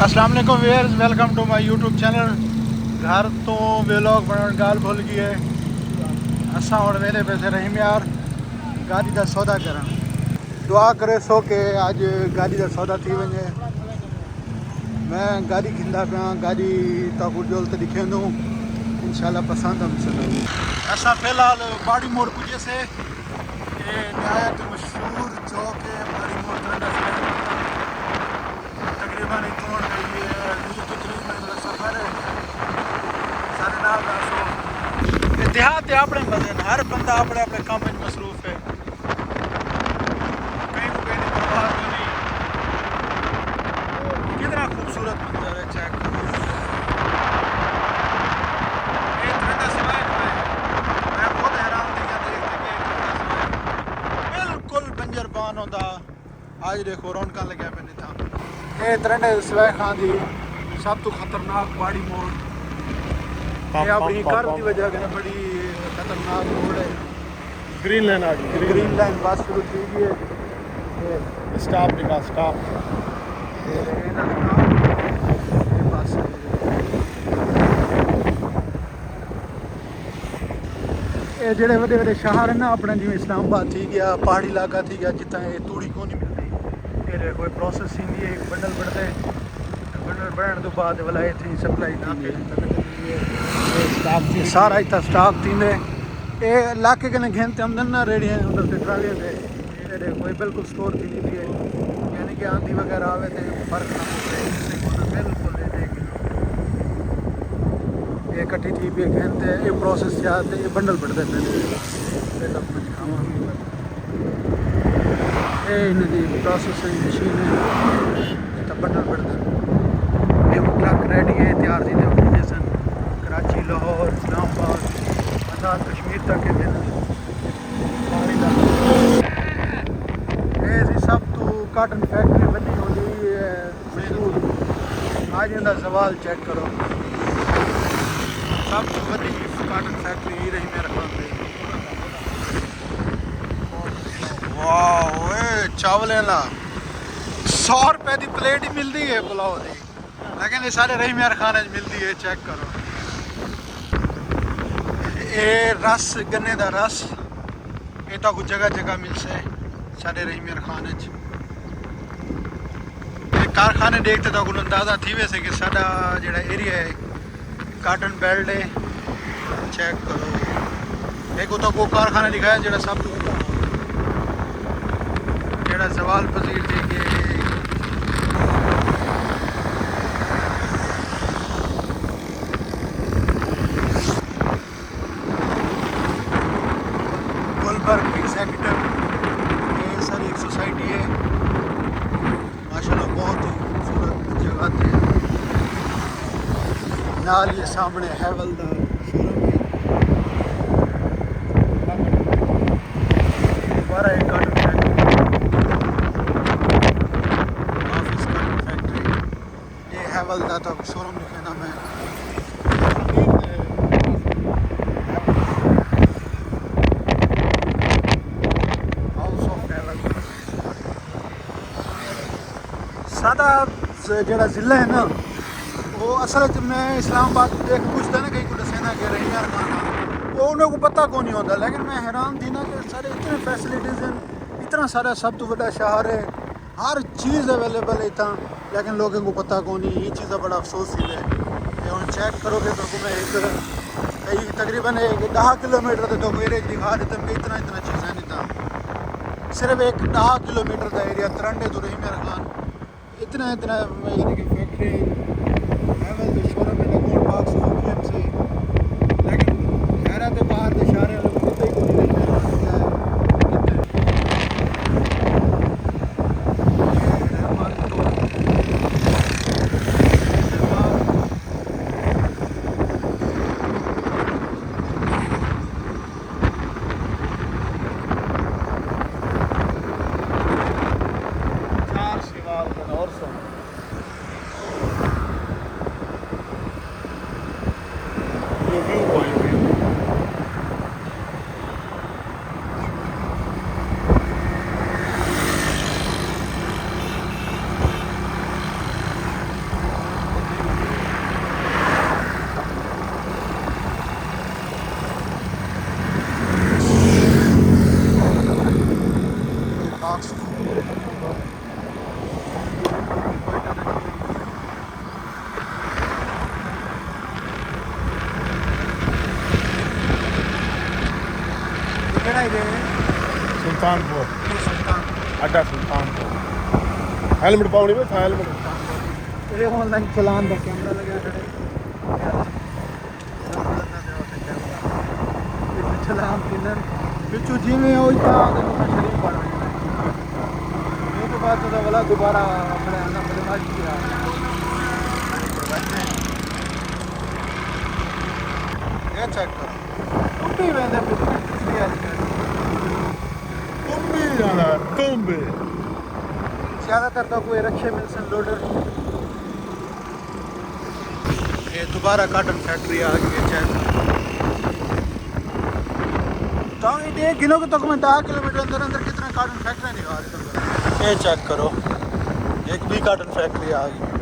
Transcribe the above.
अस्सलाम वालेकुम viewers, welcome to my YouTube channel. घर तो व्लॉग बनाने गाल भूल गई है। असा हुण वेंदे पैसे रहीम यार गाड़ी का सौदा करन। दुआ करे सो कि अज गाड़ी का सौदा थी वने। मैं गाड़ी खिंदा पिया, गाड़ी ताकू जोल ते दिखेंदू इंशाल्लाह पसंद हम। असा फिलहाल बाड़ी मोड़ पुजे से नहायत मशहूर चौक है बाड़ी मोड़। तकरीबन इतों तकरीबन सफ़र है सारे नाल दसो। देहात है अपने मजे, हर बंदा अपने अपने काम में मसरूफ है। कहीं को कहीं परवाह नहीं। कितना खूबसूरत मंजर है, चेक करो। मैं खुद हैरान थी देखते कि बिल्कुल बंजर बान होता। आज देखो रौनक लग्या पे नहीं था। ये तरंडे सवै खान की सब तो खतरनाक बाड़ी मोड़। ये अपनी कर की वजह से बड़ी खतरनाक मोड़ है। ग्रीन लाइन आ गई। ग्रीन लाइन बस शुरू की गई है। स्टॉप दिखा स्टॉप। ये जेडे वड्डे वड्डे शहर है ना अपने, जिवें इस्लामाबाद थी गया, पहाड़ी इलाका थी गया, जितना ये तूड़ी को नहीं मिलती। ये कोई प्रोसेस थी है, बंडल बढ़ते बंडल बढ़ने तो बाद वाला इतनी सप्लाई थी सारा इतना स्टॉक थी। ये इलाके कने घेनते आमदन ना रेड़ियाँ उधर से ट्रालियाँ थे कोई बिल्कुल स्टोर थी नहीं थी, यानी कि आंधी वगैरह आवे थे फर्क ना पड़े बिल्कुल ये कट्ठी थी भी घेनते ये प्रोसेस याद ये बंडल बढ़ते पे ये इनकी प्रोसेसिंग मशीन है तो बंडल बढ़ते। ये ट्रक रेडी है तैयार थी सन कराची, लाहौर, इस्लामाबाद, आज़ाद कश्मीर तक के दिन ये सब तो काटन फैक्ट्री बनी होती है मशहूर। आज इनका सवाल चेक करो, सब तो बड़ी काटन फैक्ट्री ही रही मेरे ख्याल से। वाह चावल ला 100 रुपए की प्लेट ही मिलती है पुलाव की, लेकिन ये सारे रही मेरे खाने मिलती है। चेक करो ये रस गन्ने का रस ये तो कुछ जगह जगह मिल से सारे रही मेरे खाने कारखाने देखते तो कुछ अंदाजा थी वैसे कि साडा जेड़ा एरिया है काटन बेल्ट है। चेक करो एक तो को कारखाना दिखाया जेड़ा सब जेड़ा सवाल पसीर थी कि गुलबर्ग सेक्टर ये सारी एक सोसाइटी है माशाल्लाह, बहुत ही खूबसूरत जगह थी। नाल ये सामने हैवल दा शोरूम है। दोबारा एक cotton factory, office cotton factory. ये हैवल दा तो शोरूम लिखना मैं हाउस ऑफ हैवल। सादा जेड़ा जिला है ना वो असल मैं इस्लामाबाद देख पूछता ना कहीं को दसेना कह रही यार खाना वो उन्हें को पता कौन नहीं होता। लेकिन मैं हैरान थी ना कि सारे इतने फैसिलिटीज़ हैं, इतना सारा सब तो बड़ा शहर है, हर चीज़ अवेलेबल है इतना, लेकिन लोगों को पता कौन नहीं। ये चीज़ का बड़ा अफसोस ही है। हम चेक करोगे तो मैं एक तकरीबन 10 किलोमीटर तो एरिया दिखा देते हैं इतना इतना चीज़ें नहीं था। सिर्फ एक 10 किलोमीटर का एरिया तरंडे तो रही मेरा खान इतना इतना यानी कि फैक्ट्री शोरूम में लगोन बाक्स से, लेकिन खैर तो बाहर के शहर लोग कितने को नहीं है ये सुल्तानपुर सुल्तान अड्डा सुल्तानपुर हेलमेट पाउनी में हेलमेट ये ऑनलाइन चलान का कैमरा लगा खड़े चलान किन्नन पिछू जिमें हो इतना आगे तो शरीफ पड़ रही है ये तो बात तो वाला दोबारा अपने आना बदमाश किया ये चेक करो तुम भी वेंदे पिछली आज तुम्बी जाना तुम्बी ज़्यादातर तो कोई रक्षे मिल्सन लोडर ये दोबारा काटन फैक्ट्री आ गई है चेक तो ये गिनोगे तो मैं 10 किलोमीटर अंदर अंदर कितने काटन फैक्ट्री निकाल ये चेक करो एक भी काटन फैक्ट्री आ गई